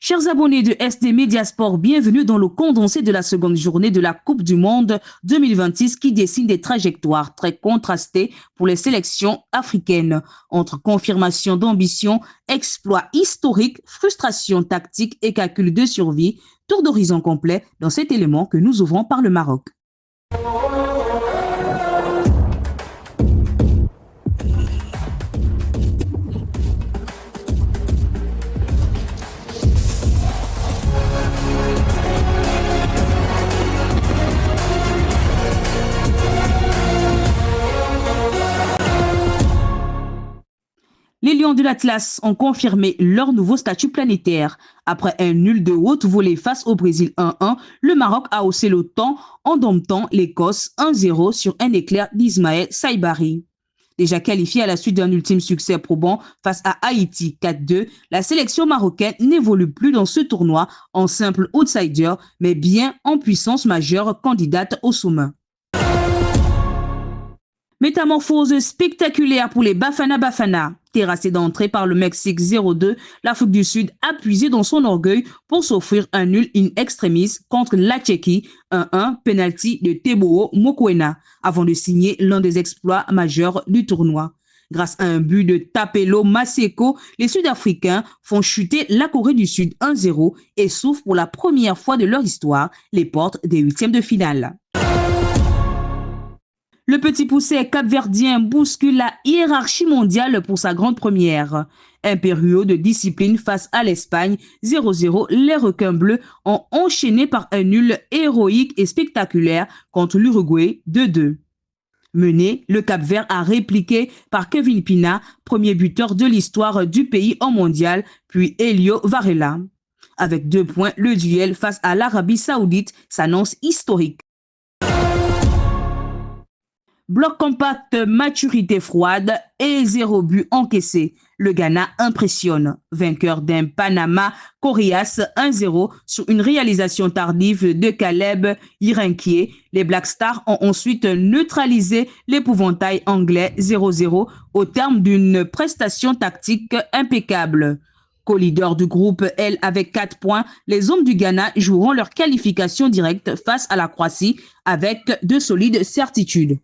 Chers abonnés de SD Mediasport, bienvenue dans le condensé de la seconde journée de la Coupe du Monde 2026 qui dessine des trajectoires très contrastées pour les sélections africaines. Entre confirmation d'ambition, exploits historiques, frustration tactique et calcul de survie, tour d'horizon complet dans cet élément que nous ouvrons par le Maroc. Les Lions de l'Atlas ont confirmé leur nouveau statut planétaire. Après un nul de haute volée face au Brésil 1-1, le Maroc a haussé le temps en domptant l'Écosse 1-0 sur un éclair d'Ismaël Saibari. Déjà qualifiée à la suite d'un ultime succès probant face à Haïti 4-2, la sélection marocaine n'évolue plus dans ce tournoi en simple outsider, mais bien en puissance majeure candidate au sommet. Métamorphose spectaculaire pour les Bafana. Terrassé d'entrée par le Mexique 0-2, l'Afrique du Sud a puisé dans son orgueil pour s'offrir un nul in extremis contre la Tchéquie, 1-1, penalty de Teboho Mokoena, avant de signer l'un des exploits majeurs du tournoi. Grâce à un but de Tapelo Maseko, les Sud-Africains font chuter la Corée du Sud 1-0 et s'ouvrent pour la première fois de leur histoire les portes des huitièmes de finale. Le petit poussé capverdien bouscule la hiérarchie mondiale pour sa grande première. Impérieux de discipline face à l'Espagne, 0-0, les requins bleus ont enchaîné par un nul héroïque et spectaculaire contre l'Uruguay 2-2. Mené, le Cap-Vert a répliqué par Kevin Pina, premier buteur de l'histoire du pays en mondial, puis Elio Varela. Avec 2 points, le duel face à l'Arabie Saoudite s'annonce historique. Bloc compact, maturité froide et 0 but encaissé. Le Ghana impressionne. Vainqueur d'un Panama Coriace 1-0 sur une réalisation tardive de Caleb Irenkié. Les Black Stars ont ensuite neutralisé l'épouvantail anglais 0-0 au terme d'une prestation tactique impeccable. Co-leader du groupe L avec 4 points, les hommes du Ghana joueront leur qualification directe face à la Croatie avec de solides certitudes.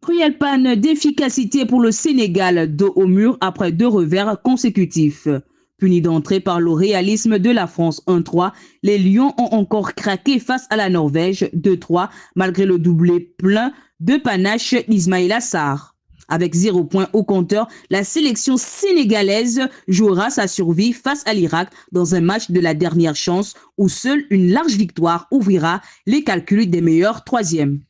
Cruelle panne d'efficacité pour le Sénégal, dos au mur après 2 revers consécutifs. Punis d'entrée par le réalisme de la France 1-3, les Lions ont encore craqué face à la Norvège 2-3 malgré le doublé plein de panache d'Ismaïla Sarr. Avec 0 point au compteur, la sélection sénégalaise jouera sa survie face à l'Irak dans un match de la dernière chance où seule une large victoire ouvrira les calculs des meilleurs troisièmes.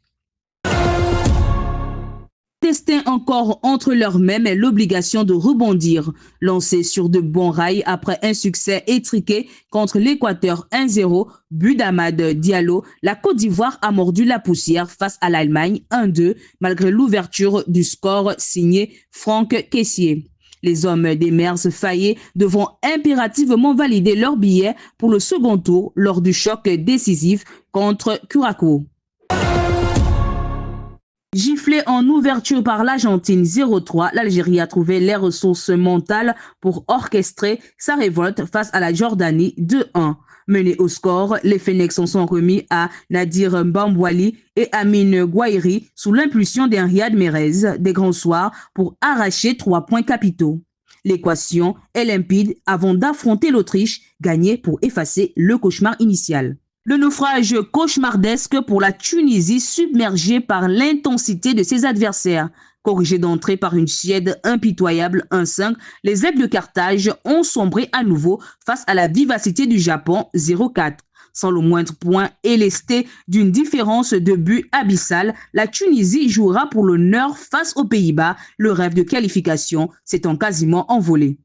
Destin encore entre leurs mains, mais l'obligation de rebondir. Lancé sur de bons rails après un succès étriqué contre l'Équateur 1-0, but d'Amad Diallo, la Côte d'Ivoire a mordu la poussière face à l'Allemagne 1-2, malgré l'ouverture du score signé Franck Kessié. Les hommes des Mers faillés devront impérativement valider leur billet pour le second tour lors du choc décisif contre Curaçao. Giflé en ouverture par l'Argentine 0-3, l'Algérie a trouvé les ressources mentales pour orchestrer sa révolte face à la Jordanie 2-1. Menés au score, les Phoenix en sont remis à Nadir Bambouali et Amine Gouairi sous l'impulsion d'un Riyad Mahrez des grands soirs pour arracher 3 points capitaux. L'équation est limpide avant d'affronter l'Autriche, gagnée pour effacer le cauchemar initial. Le naufrage cauchemardesque pour la Tunisie submergée par l'intensité de ses adversaires. Corrigé d'entrée par une Suède impitoyable 1-5, les Aigles de Carthage ont sombré à nouveau face à la vivacité du Japon 0-4. Sans le moindre point élesté d'une différence de but abyssale, la Tunisie jouera pour l'honneur face aux Pays-Bas. Le rêve de qualification s'étant quasiment envolé.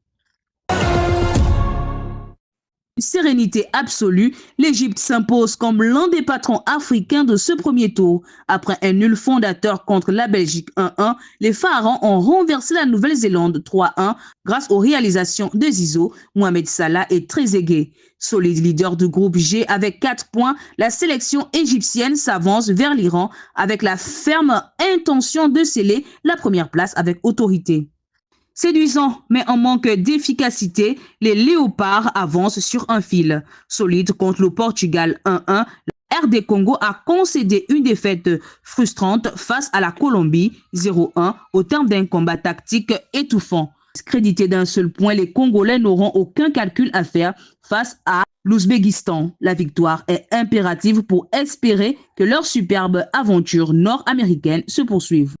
Sérénité absolue, l'Égypte s'impose comme l'un des patrons africains de ce premier tour. Après un nul fondateur contre la Belgique 1-1, les Pharaons ont renversé la Nouvelle-Zélande 3-1 grâce aux réalisations de Zizou, Mohamed Salah et Trezeguet. Solide leader du groupe G avec 4 points, la sélection égyptienne s'avance vers l'Iran avec la ferme intention de sceller la première place avec autorité. Séduisant, mais en manque d'efficacité, les Léopards avancent sur un fil. Solide contre le Portugal 1-1, la RD Congo a concédé une défaite frustrante face à la Colombie 0-1 au terme d'un combat tactique étouffant. Crédités d'un seul point, les Congolais n'auront aucun calcul à faire face à l'Ouzbékistan. La victoire est impérative pour espérer que leur superbe aventure nord-américaine se poursuive.